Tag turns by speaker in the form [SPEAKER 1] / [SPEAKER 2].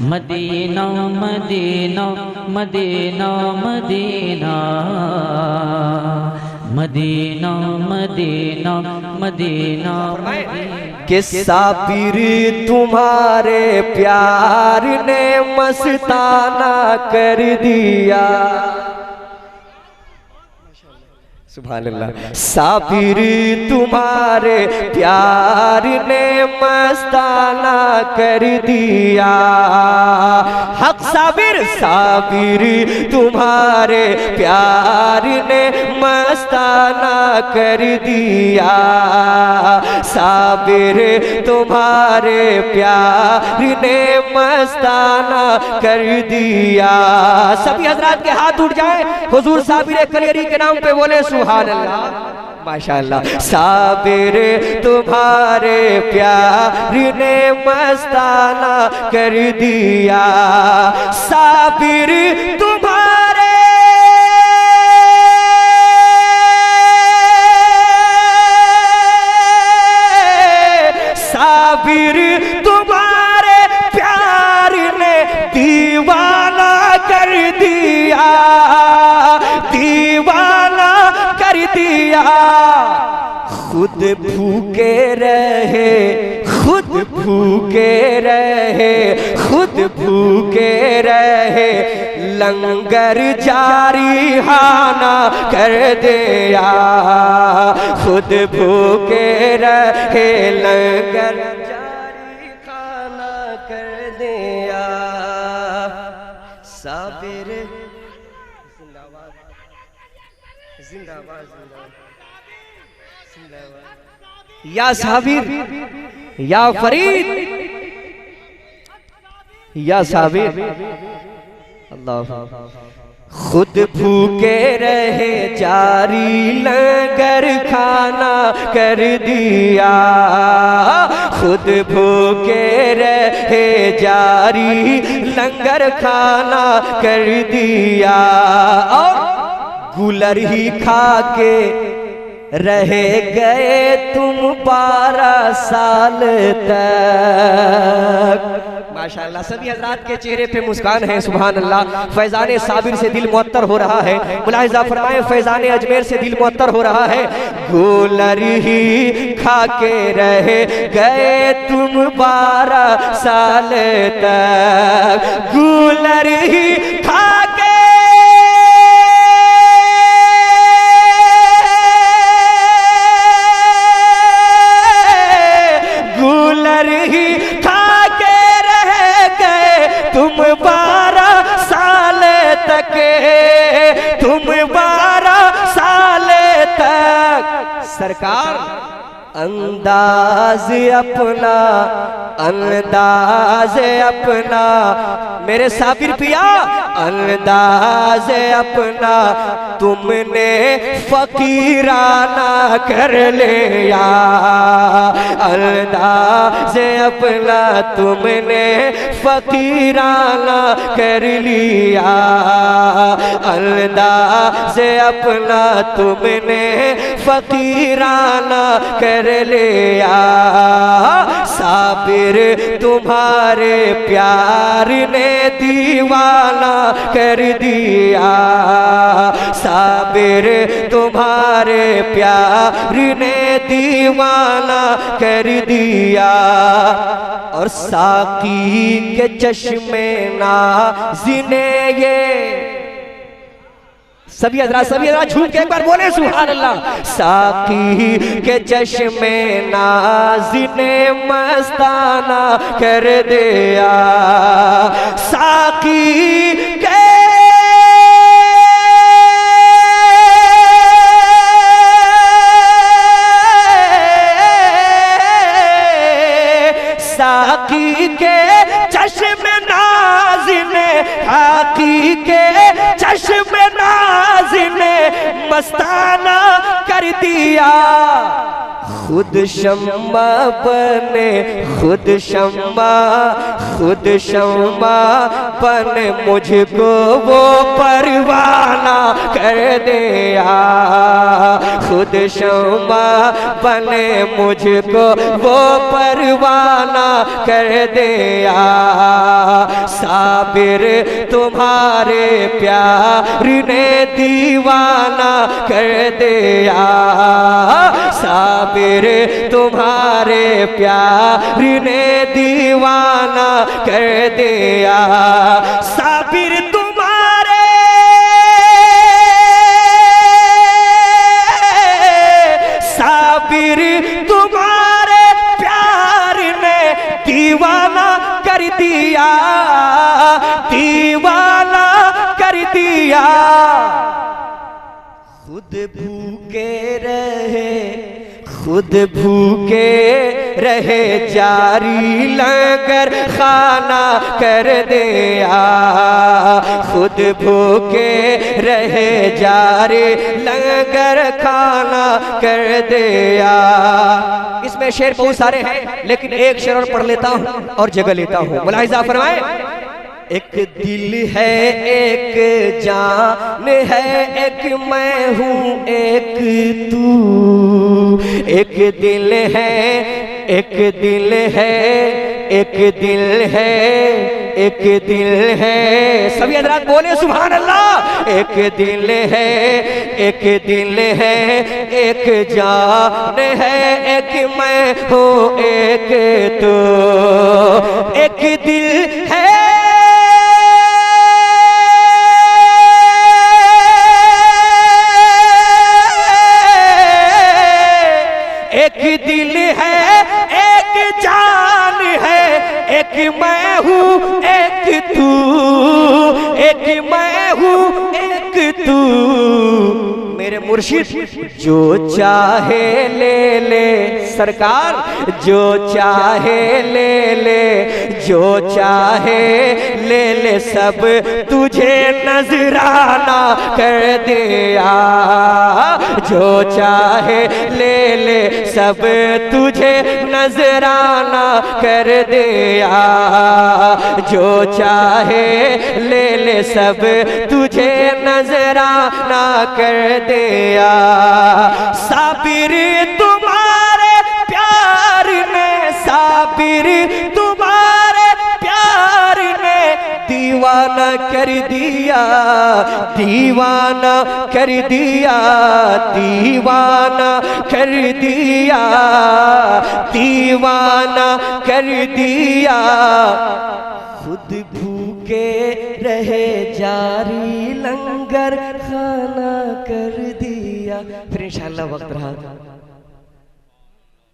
[SPEAKER 1] Medina Medina Medina Medina Medina Medina Medina
[SPEAKER 2] कि साबिर तुम्हारे प्यार ने मस्ताना कर दिया। सुभान अल्लाह। साबिर तुम्हारे प्यार ने मस्ताना कर दिया। हक साबिर साबिर तुम्हारे प्यार ने मस्ताना कर दिया। साबिर तुम्हारे प्यार ने मस्ताना कर दिया। सभी हजरात के हाथ उठ जाए, हुजूर साबिर कलेरी के नाम पे बोले सुभान अल्लाह, माशाअल्लाह। साबिर तुम्हारे प्यार ने मस्ताना कर दिया। साबिर तुम्हारे साबिर तुम्हारे प्यार ने दीवाना कर दिया। दीवाना कर दिया। खुद भूखे रहे, खुद भूखे रहे, खुद भूखे रहे, लंगर जारी खाना कर दिया। खुद भूखे रहे, लंगर जारी खाना कर दिया। साबिर जिंदाबाद जिंदाबाद जिंदाबाद। या साबिर या फरीद या साबिर अल्लाह। खुद भूखे रहे, जारी लंगर खाना कर दिया। खुद भूखे रहे, जारी लंगर खाना कर दिया। और गुलर ही खा के रह गए तुम 12 साल तक। माशाअल्लाह। सभी हजरात के चेहरे पे मुस्कान है, सुभान अल्लाह। फैजान साबिर से दिल मुअत्तर हो रहा है। मुलाहिजा फरमाए, फैजान अजमेर से दिल मुअत्तर हो रहा है। गुलर ही खा के रह गए तुम 12 साल तक। गुलर ही खा के तुम 12 साल तक, तुम 12 साल तक। सरकार अंदाज अपना, अंदाज अपना, मेरे साबिर पिया अंदाज अपना तुमने फकीराना कर लिया। अंदाज अपना तुमने फकीराना कर लिया। अंदाज अपना तुमने फकीराना कर लिया। साबिर तुम्हारे प्यार ने दीवाना कर दिया। साबिर तुम्हारे प्यार ने दीवाना कर दिया। और साकी के चश्मे नाज़िने ये सभी हजरात झूम के एक बार बोले सुभान अल्लाह। साकी के चश्मे नाज़िने मस्ताना कर दिया। साकी के साकी के चश्मे नाज़िने, साकी के चश्मे नाज़िने मस्ताना कर दिया। खुद शम्मा बने, खुद शम्मा, खुद शम्मा बने मुझको वो परवाना कर दिया। खुद शम्मा बने मुझको वो परवाना कर दिया। साबिर तुम्हारे प्यार ने दीवाना कर दिया, साबिर तुम्हारे प्यार ने दीवाना कर दिया, साबिर तुम्हारे साबिर तुम्हारे प्यार ने दीवाना कर दिया, दीवाना कर दिया। खुद भूखे रहे, खुद भूखे रहे, जारी लंगर खाना कर दिया, खुद भूखे रहे, जारी लंगर खाना कर दिया। इसमें शेर बहुत सारे हैं, लेकिन एक शेर और पढ़ लेता हूं और जगह लेता हूं। मुलाहिजा फरमाए, एक दिल है, एक जान है, एक मैं हूँ, एक तू, एक दिल है, एक दिल है, एक दिल है, एक दिल है। सभी हज़रात बोले सुभान अल्लाह। एक दिल है, एक दिल है, एक जान है, एक मैं हूँ, एक तू, एक दिल है, एक दिल है, एक जान है, एक मैं हूँ, एक तू, एक मैं हूँ, एक तू। मेरे मुर्शिद जो चाहे ले ले, सरकार जो चाहे ले ले, जो चाहे ले ले, सब तुझे नजराना कर दिया, जो चाहे ले ले, सब तुझे नजराना कर दिया, जो चाहे ले ले, सब तुझे नजराना कर दिया। साबिर तुम्हारे प्यार ने, साबिर तुम्हारे प्यार ने दीवाना कर दिया, दीवाना कर दिया, दीवाना कर दिया, दीवाना कर दिया। खुद भूखे रहे, जारी लंगर खाना कर दिया। फिर इंशाअल्लाह वक्त रहा